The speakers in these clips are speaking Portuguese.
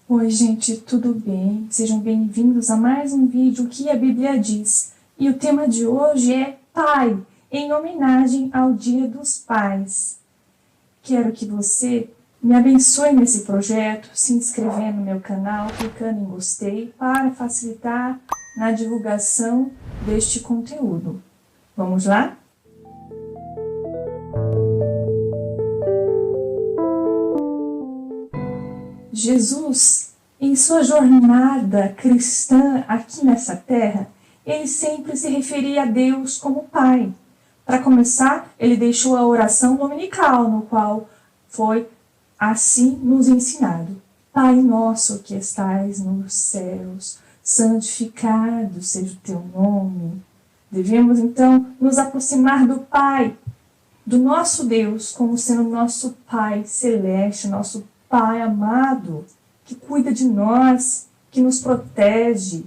Oi, gente, tudo bem? Sejam bem-vindos a mais um vídeo que a Bíblia diz. E o tema de hoje é Pai, em homenagem ao Dia dos Pais. Quero que você me abençoe nesse projeto, se inscrevendo no meu canal, clicando em gostei, para facilitar na divulgação deste conteúdo. Vamos lá? Jesus, em sua jornada cristã aqui nessa terra, ele sempre se referia a Deus como Pai. Para começar, ele deixou a oração dominical, no qual foi assim nos ensinado. Pai nosso que estais nos céus, santificado seja o teu nome. Devemos, então, nos aproximar do Pai, do nosso Deus, como sendo nosso Pai celeste, nosso Pai amado, que cuida de nós, que nos protege.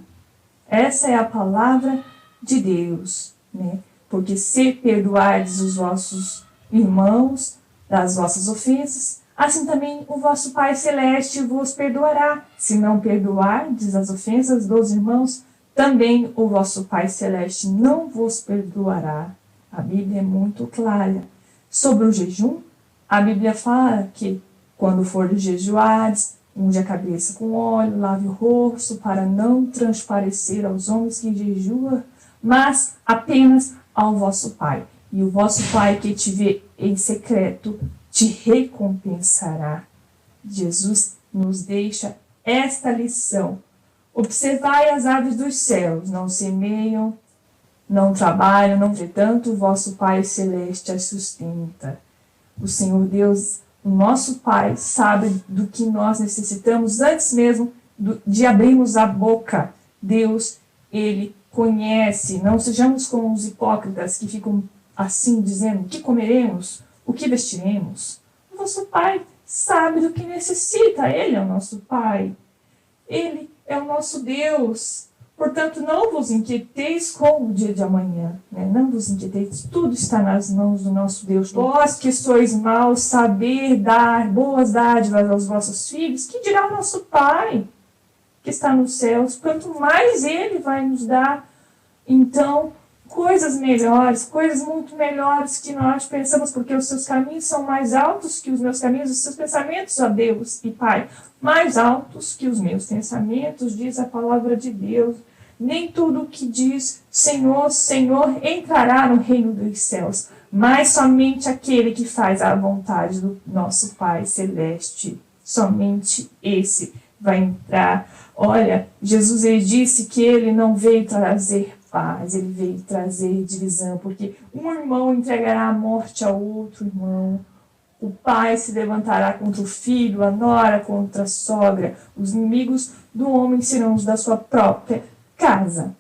Essa é a palavra de Deus, né? Porque se perdoardes os vossos irmãos das vossas ofensas, assim também o vosso Pai Celeste vos perdoará. Se não perdoardes as ofensas dos irmãos, também o vosso Pai Celeste não vos perdoará. A Bíblia é muito clara. Sobre o jejum, a Bíblia fala que quando fordes jejuares, unge a cabeça com óleo, lave o rosto, para não transparecer aos homens que jejuam, mas apenas ao vosso Pai. E o vosso Pai que te vê em secreto te recompensará. Jesus nos deixa esta lição. Observai as aves dos céus, não semeiam, não trabalham, não entretanto o vosso Pai Celeste as sustenta. O Senhor Deus, o nosso Pai, sabe do que nós necessitamos antes mesmo de abrirmos a boca. Deus, Ele conhece. Não sejamos como os hipócritas que ficam assim dizendo: o que comeremos? O que vestiremos? O vosso Pai sabe do que necessita. Ele é o nosso Pai. Ele é o nosso Deus. Portanto, não vos inquieteis com o dia de amanhã. Né? Não vos inquieteis, tudo está nas mãos do nosso Deus. Vós que sois maus, saber dar boas dádivas aos vossos filhos, que dirá o nosso Pai, que está nos céus? Quanto mais Ele vai nos dar, então, coisas melhores, coisas muito melhores que nós pensamos, porque os seus caminhos são mais altos que os meus caminhos, os seus pensamentos, ó Deus e Pai, mais altos que os meus pensamentos, diz a palavra de Deus. Nem tudo o que diz Senhor, Senhor entrará no reino dos céus, mas somente aquele que faz a vontade do nosso Pai Celeste. Somente esse vai entrar. Olha, Jesus ele disse que ele não veio trazer paz, ele veio trazer divisão, porque um irmão entregará a morte ao outro irmão. O pai se levantará contra o filho, a nora contra a sogra. Os inimigos do homem serão os da sua própria casa.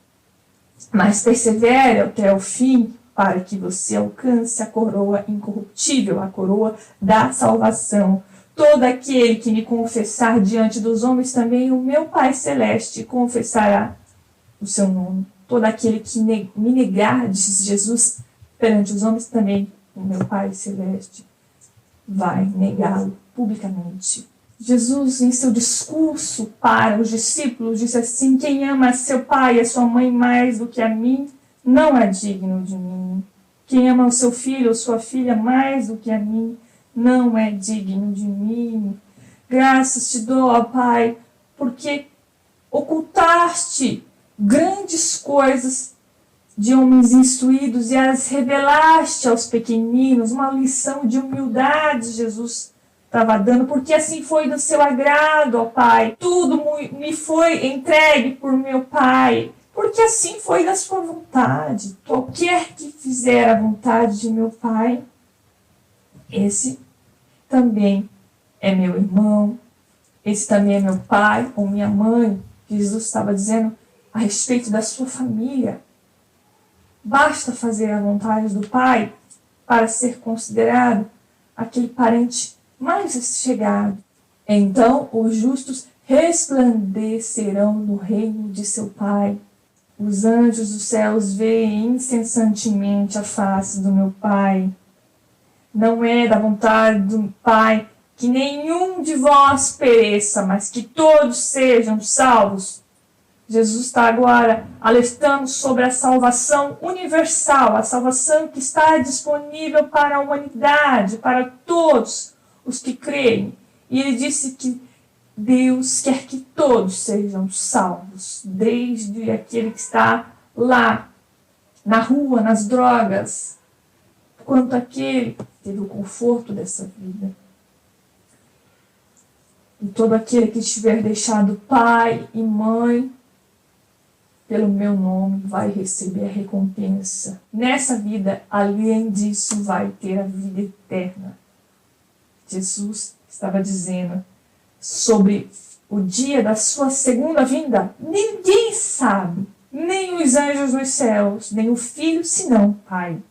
Mas persevere até o fim, para que você alcance a coroa incorruptível, a coroa da salvação. Todo aquele que me confessar diante dos homens, também o meu Pai Celeste confessará o seu nome. Todo aquele que me negar, disse Jesus, perante os homens, também o meu Pai Celeste vai negá-lo publicamente. Jesus, em seu discurso para os discípulos, disse assim: quem ama seu pai e a sua mãe mais do que a mim, não é digno de mim. Quem ama o seu filho ou sua filha mais do que a mim, não é digno de mim. Graças te dou, ó Pai, porque ocultaste grandes coisas de homens instruídos e as revelaste aos pequeninos. Uma lição de humildade Jesus estava dando, porque assim foi do seu agrado, ó Pai. Tudo me foi entregue por meu Pai, porque assim foi da sua vontade. Qualquer que fizer a vontade de meu Pai, esse também é meu irmão, esse também é meu pai ou minha mãe. Jesus estava dizendo a respeito da sua família. Basta fazer a vontade do Pai para ser considerado aquele parente mais chegado. Então os justos resplandecerão no reino de seu Pai. Os anjos dos céus veem incessantemente a face do meu Pai. Não é da vontade do Pai que nenhum de vós pereça, mas que todos sejam salvos. Jesus está agora alertando sobre a salvação universal, a salvação que está disponível para a humanidade, para todos os que creem. E ele disse que Deus quer que todos sejam salvos, desde aquele que está lá na rua, nas drogas, quanto aquele que teve o conforto dessa vida. E todo aquele que tiver deixado pai e mãe, pelo meu nome, vai receber a recompensa. Nessa vida, além disso, vai ter a vida eterna. Jesus estava dizendo sobre o dia da sua segunda vinda. Ninguém sabe, nem os anjos dos céus, nem o Filho, senão o Pai.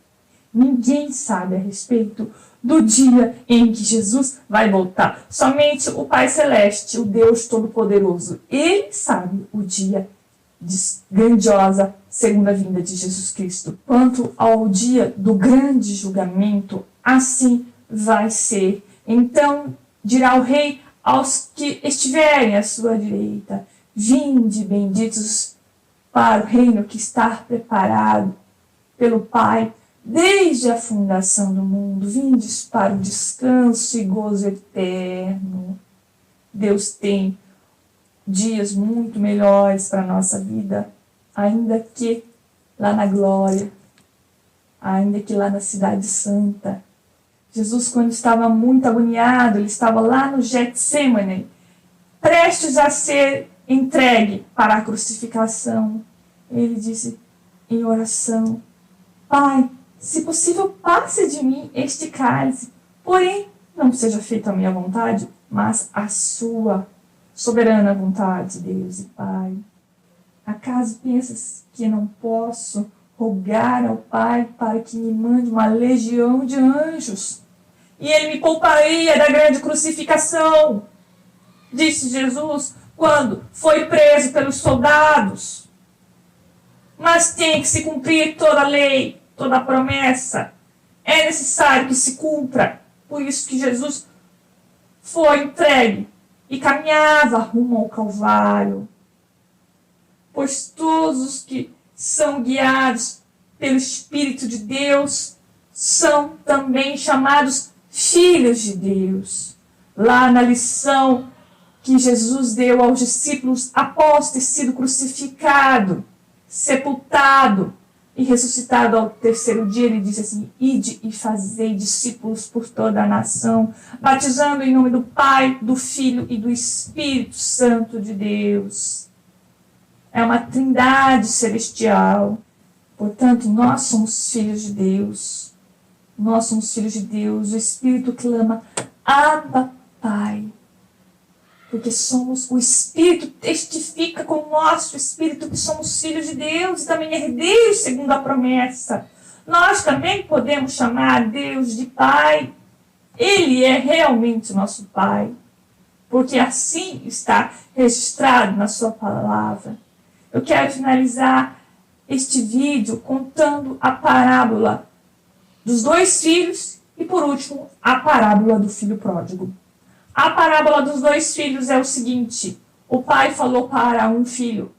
Ninguém sabe a respeito do dia em que Jesus vai voltar. Somente o Pai Celeste, o Deus Todo-Poderoso. Ele sabe o dia de grandiosa segunda vinda de Jesus Cristo. Quanto ao dia do grande julgamento, assim vai ser. Então dirá o rei aos que estiverem à sua direita: vinde, benditos, para o reino que está preparado pelo Pai desde a fundação do mundo. Vindes para o descanso e gozo eterno. Deus tem dias muito melhores para a nossa vida, ainda que lá na glória, ainda que lá na cidade santa. Jesus, quando estava muito agoniado, ele estava lá no Getsêmani, prestes a ser entregue para a crucificação. Ele disse em oração: Pai, se possível, passe de mim este cálice, porém não seja feita a minha vontade, mas a sua soberana vontade, Deus e Pai. Acaso pensas que não posso rogar ao Pai para que me mande uma legião de anjos e ele me pouparia da grande crucificação? Disse Jesus quando foi preso pelos soldados. Mas tem que se cumprir toda a lei, toda a promessa. É necessário que se cumpra. Por isso que Jesus foi entregue e caminhava rumo ao Calvário. Pois todos os que são guiados pelo Espírito de Deus são também chamados filhos de Deus. Lá na lição que Jesus deu aos discípulos após ter sido crucificado, sepultado e ressuscitado ao terceiro dia, ele disse assim: ide e fazei discípulos por toda a nação, batizando em nome do Pai, do Filho e do Espírito Santo de Deus. É uma trindade celestial. Portanto, nós somos filhos de Deus. Nós somos filhos de Deus. O Espírito clama: Abba, Pai. Porque somos, o Espírito testifica com o nosso Espírito que somos filhos de Deus e também herdeiros segundo a promessa. Nós também podemos chamar Deus de Pai. Ele é realmente nosso Pai, porque assim está registrado na sua palavra. Eu quero finalizar este vídeo contando a parábola dos dois filhos e, por último, a parábola do filho pródigo. A parábola dos dois filhos é o seguinte: o pai falou para um filho: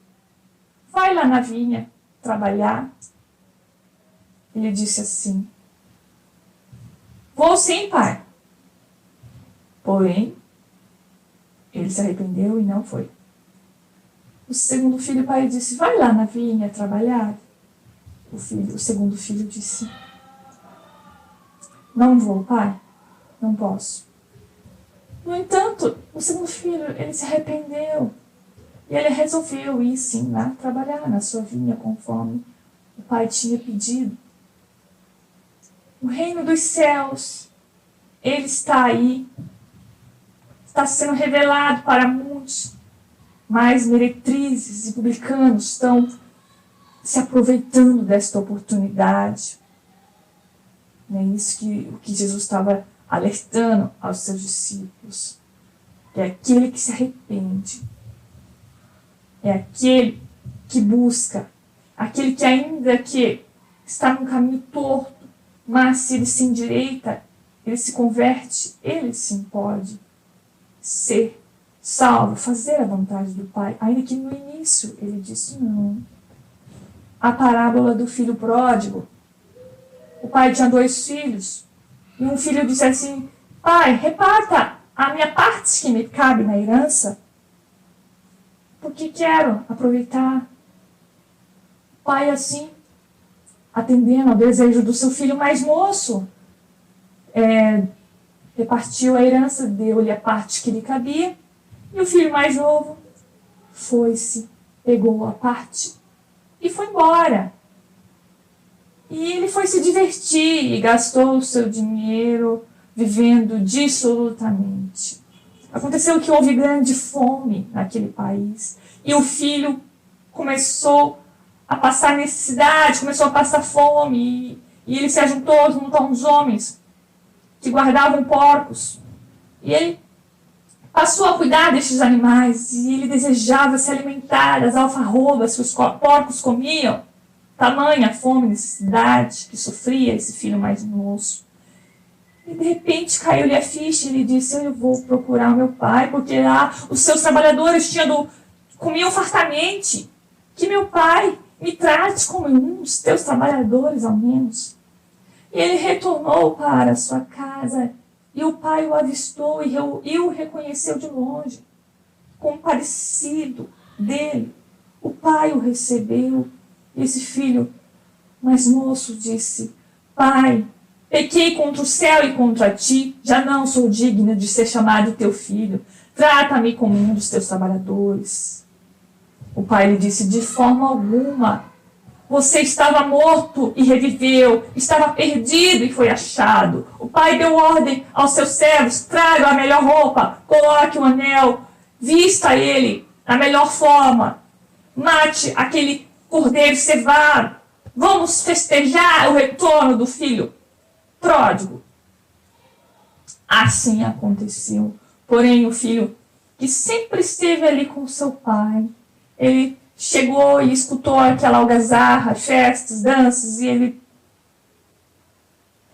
vai lá na vinha trabalhar. Ele disse assim: vou sim, pai. Porém, ele se arrependeu e não foi. O segundo filho, o pai disse: vai lá na vinha trabalhar. O segundo filho disse: não vou, pai, não posso. No entanto, o segundo filho, ele se arrependeu. E ele resolveu ir sim lá trabalhar na sua vinha conforme o pai tinha pedido. O reino dos céus, ele está aí. Está sendo revelado para muitos. Mas meretrizes e publicanos estão se aproveitando desta oportunidade. É isso que Jesus estava alertando aos seus discípulos. É aquele que se arrepende. É aquele que busca. Aquele que ainda que está num caminho torto, mas se ele se endireita, ele se converte, ele sim pode ser salvo, fazer a vontade do Pai, ainda que no início ele disse não. A parábola do filho pródigo. O pai tinha 2 filhos, e um filho disse assim: pai, reparta a minha parte que me cabe na herança, porque quero aproveitar. O pai, assim, atendendo ao desejo do seu filho mais moço, repartiu a herança, deu-lhe a parte que lhe cabia, e o filho mais novo foi-se, pegou a parte e foi embora. E ele foi se divertir e gastou o seu dinheiro vivendo dissolutamente. Aconteceu que houve grande fome naquele país, e o filho começou a passar necessidade, começou a passar fome, e ele se ajuntou junto a uns homens que guardavam porcos. E ele passou a cuidar destes animais, e ele desejava se alimentar das alfarrobas que os porcos comiam. Tamanha fome e necessidade que sofria esse filho mais moço. E de repente caiu-lhe a ficha, e ele disse: eu vou procurar meu pai, porque lá os seus trabalhadores comiam fartamente. Que meu pai me trate como um dos teus trabalhadores, ao menos. E ele retornou para sua casa, e o pai o avistou e o reconheceu de longe, compadecido dele. O pai o recebeu. Esse filho mais moço disse: pai, pequei contra o céu e contra ti, já não sou digno de ser chamado teu filho, trata-me como um dos teus trabalhadores. O pai lhe disse: de forma alguma, você estava morto e reviveu, estava perdido e foi achado. O pai deu ordem aos seus servos: traga a melhor roupa, coloque um anel, vista ele da melhor forma, mate aquele cordeiro cevado, vamos festejar o retorno do filho pródigo. Assim aconteceu. Porém, o filho, que sempre esteve ali com seu pai, ele chegou e escutou aquela algazarra, festas, danças, e ele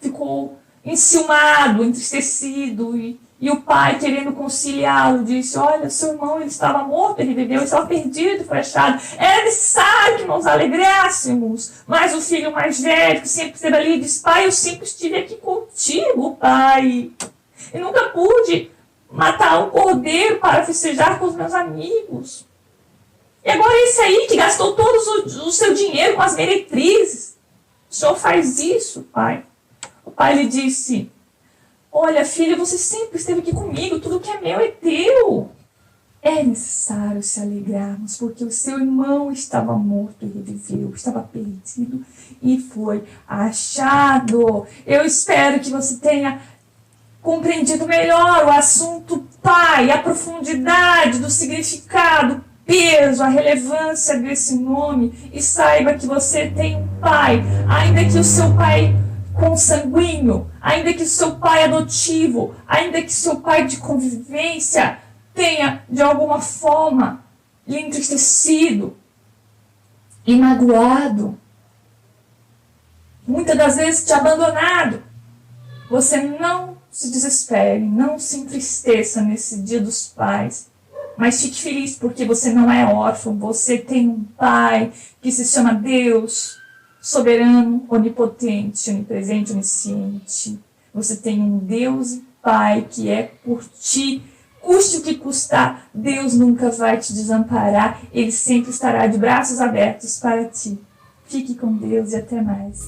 ficou enciumado, entristecido, e o pai, querendo conciliá-lo, disse: olha, seu irmão, ele estava morto, ele viveu, ele estava perdido, foi achado. Era necessário que nos alegrássemos. Mas o filho mais velho, que sempre esteve ali, disse: pai, eu sempre estive aqui contigo, pai. E nunca pude matar um cordeiro para festejar com os meus amigos. E agora esse aí, que gastou todo o seu dinheiro com as meretrizes, o senhor faz isso, pai? O pai lhe disse: olha, filho, você sempre esteve aqui comigo, tudo que é meu é teu. É necessário se alegrarmos, porque o seu irmão estava morto e reviveu, estava perdido e foi achado. Eu espero que você tenha compreendido melhor o assunto pai, a profundidade do significado, peso, a relevância desse nome, e saiba que você tem um pai, ainda que o seu pai consanguíneo, ainda que seu pai adotivo, ainda que seu pai de convivência tenha, de alguma forma, lhe entristecido e magoado, muitas das vezes te abandonado, você não se desespere, não se entristeça nesse dia dos pais, mas fique feliz porque você não é órfão, você tem um pai que se chama Deus, soberano, onipotente, onipresente, onisciente. Você tem um Deus e Pai que é por ti. Custe o que custar, Deus nunca vai te desamparar. Ele sempre estará de braços abertos para ti. Fique com Deus e até mais.